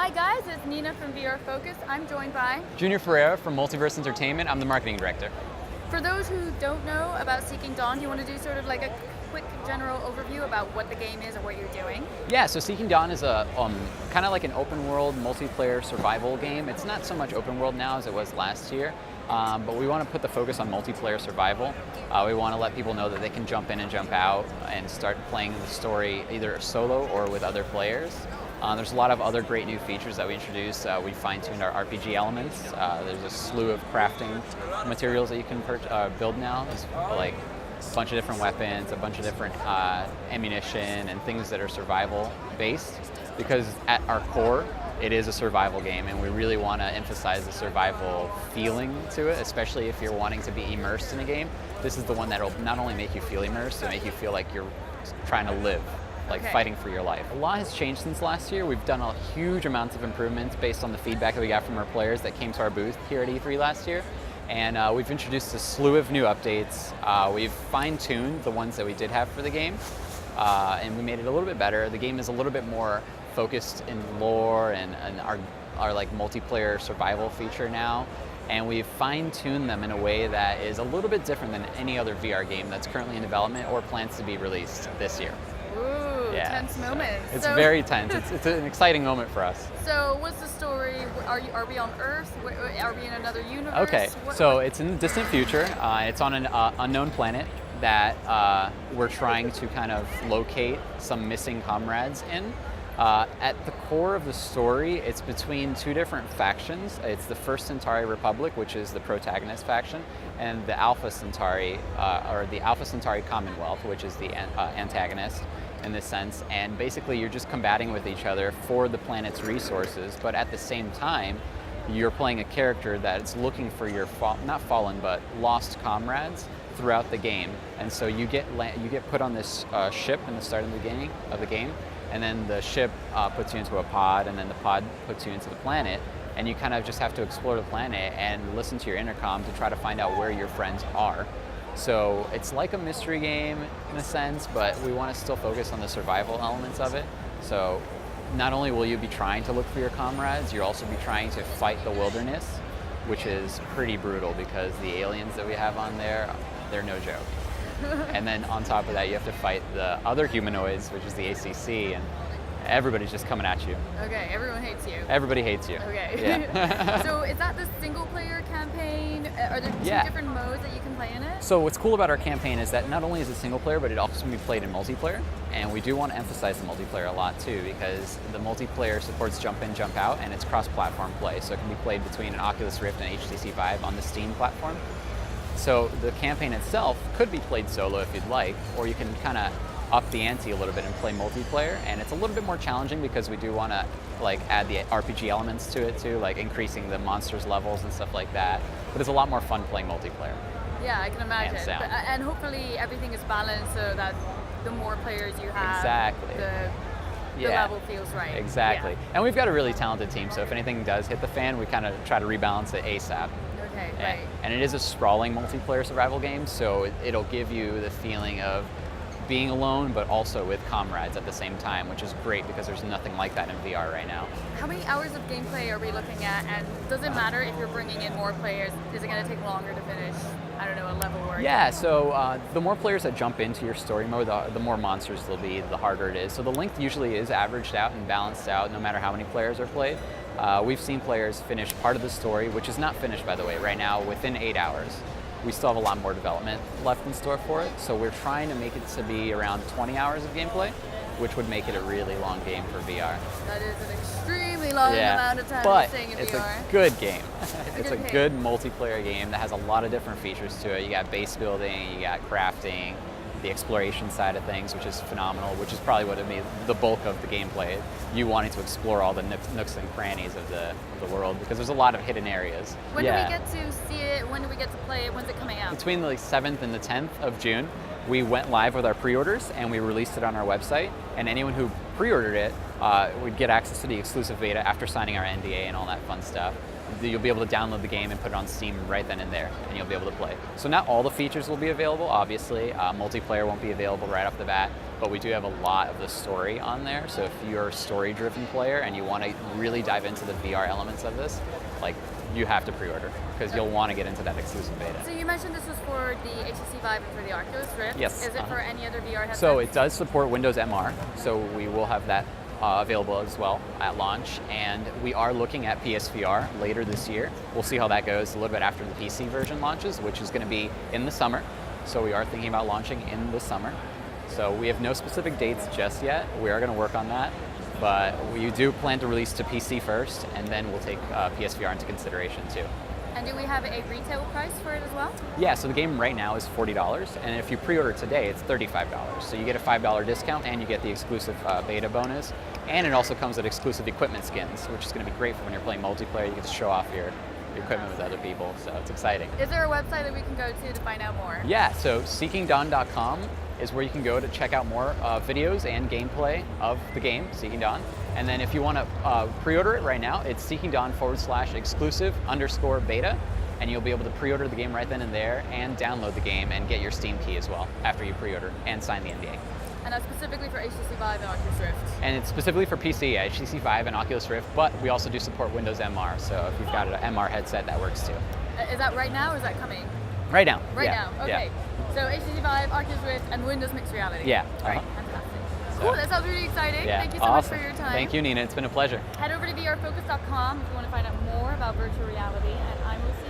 Hi guys, it's Nina from VR Focus. I'm joined by... Junior Ferreira from Multiverse Entertainment. I'm the marketing director. For those who don't know about Seeking Dawn, do you want to do sort of like a quick general overview about what the game is or what you're doing? Yeah, so Seeking Dawn is a kind of like an open world multiplayer survival game. It's not so much open world now as it was last year, but we want to put the focus on multiplayer survival. We want to let people know that they can jump in and jump out and start playing the story either solo or with other players. There's a lot of other great new features that we introduced. We fine-tuned our RPG elements. There's a slew of crafting materials that you can build now. There's like a bunch of different weapons, a bunch of different ammunition, and things that are survival-based. Because at our core, it is a survival game, and we really want to emphasize the survival feeling to it, especially if you're wanting to be immersed in a game. This is the one that'll not only make you feel immersed, but make you feel like you're trying to live. Like fighting for your life. A lot has changed since last year. We've done a huge amounts of improvements based on the feedback that we got from our players that came to our booth here at E3 last year. And we've introduced a slew of new updates. We've fine-tuned the ones that we did have for the game, and we made it a little bit better. The game is a little bit more focused in lore and our like multiplayer survival feature now. And we've fine-tuned them in a way that is a little bit different than any other VR game that's currently in development or plans to be released this year. Ooh, yeah, tense moment. It's very tense. It's an exciting moment for us. So what's the story? Are we on Earth? Are we in another universe? Okay, so it's in the distant future. It's on an unknown planet that we're trying to kind of locate some missing comrades in. At the core of the story, it's between two different factions. It's the First Centauri Republic, which is the protagonist faction, and the Alpha Centauri, or the Alpha Centauri Commonwealth, which is the antagonist in this sense. And basically, you're just combating with each other for the planet's resources, but at the same time, you're playing a character that's looking for your not fallen, but lost comrades throughout the game. And so you get put on this ship in the start of the game. And then the ship puts you into a pod, and then the pod puts you into the planet, and you kind of just have to explore the planet and listen to your intercom to try to find out where your friends are. So it's like a mystery game in a sense, but we want to still focus on the survival elements of it. So not only will you be trying to look for your comrades, you'll also be trying to fight the wilderness, which is pretty brutal because the aliens that we have on there, they're no joke. And then on top of that, you have to fight the other humanoids, which is the ACC, and everybody's just coming at you. Okay, everyone hates you. Everybody hates you. Okay. Yeah. So is that the single-player campaign? Are there two different modes that you can play in it? So what's cool about our campaign is that not only is it single-player, but it also can be played in multiplayer. And we do want to emphasize the multiplayer a lot too, because the multiplayer supports jump in, jump out, and it's cross-platform play. So it can be played between an Oculus Rift and HTC Vive on the Steam platform. So the campaign itself could be played solo if you'd like, or you can kind of up the ante a little bit and play multiplayer. And it's a little bit more challenging because we do want to like add the RPG elements to it too, like increasing the monsters levels and stuff like that. But it's a lot more fun playing multiplayer. Yeah, I can imagine. And hopefully everything is balanced so that the more players you have, the level feels right. Exactly. Yeah. And we've got a really talented team, so if anything does hit the fan, we kind of try to rebalance it ASAP. Okay, right. And it is a sprawling multiplayer survival game, so it'll give you the feeling of being alone, but also with comrades at the same time, which is great because there's nothing like that in VR right now. How many hours of gameplay are we looking at? And does it matter if you're bringing in more players? Is it going to take longer to finish, I don't know, a level or Yeah, so the more players that jump into your story mode, the more monsters there'll be, the harder it is. So the length usually is averaged out and balanced out no matter how many players are played. We've seen players finish part of the story, which is not finished, by the way, right now, within 8 hours. We still have a lot more development left in store for it, so we're trying to make it to be around 20 hours of gameplay, which would make it a really long game for VR. That is an extremely long amount of time but staying in it's VR. A good game. It's a good multiplayer game that has a lot of different features to it. You got base building, you got crafting, the exploration side of things, which is phenomenal, which is probably what it made the bulk of the gameplay. You wanting to explore all the nooks and crannies of the world, because there's a lot of hidden areas. When do we get to see it? When do we get to play it? When's it coming out? Between the 7th and the 10th of June, we went live with our pre-orders and we released it on our website. And anyone who pre-ordered it would get access to the exclusive beta after signing our NDA and all that fun stuff. You'll be able to download the game and put it on Steam right then and there, and you'll be able to play. So not all the features will be available, obviously. Multiplayer won't be available right off the bat, but we do have a lot of the story on there. So if you're a story-driven player and you want to really dive into the VR elements of this, like, you have to pre-order because you'll want to get into that exclusive beta. So you mentioned this was for the HTC Vive and for the Oculus Rift. Yes. Is it for any other VR headsets? So it does support Windows MR, so we will have that available as well at launch, and we are looking at PSVR later this year. We'll see how that goes a little bit after the PC version launches, which is going to be in the summer. So we are thinking about launching in the summer. So we have no specific dates just yet. We are going to work on that. But we do plan to release to PC first, and then we'll take PSVR into consideration too. And do we have a retail price for it as well? Yeah, so the game right now is $40, and if you pre-order today, it's $35. So you get a $5 discount, and you get the exclusive beta bonus, and it also comes with exclusive equipment skins, which is going to be great for when you're playing multiplayer. You get to show off your equipment with other people, so it's exciting. Is there a website that we can go to find out more? Yeah, so seekingdawn.com is where you can go to check out more videos and gameplay of the game, Seeking Dawn. And then if you want to pre-order it right now, it's seekingdawn/exclusive_beta, and you'll be able to pre-order the game right then and there and download the game and get your Steam key as well after you pre-order and sign the NDA. And that's specifically for HTC Vive and Oculus Rift? And it's specifically for PC, yeah, HTC Vive and Oculus Rift, but we also do support Windows MR, so if you've got an MR headset, that works too. Is that right now or is that coming? Right now. Right now, okay. Yeah. So HTC Vive, Oculus Rift, and Windows Mixed Reality. Yeah. All right, fantastic. Cool, that sounds really exciting. Yeah. Thank you so much for your time. Thank you, Nina. It's been a pleasure. Head over to vrfocus.com if you want to find out more about virtual reality, and I will see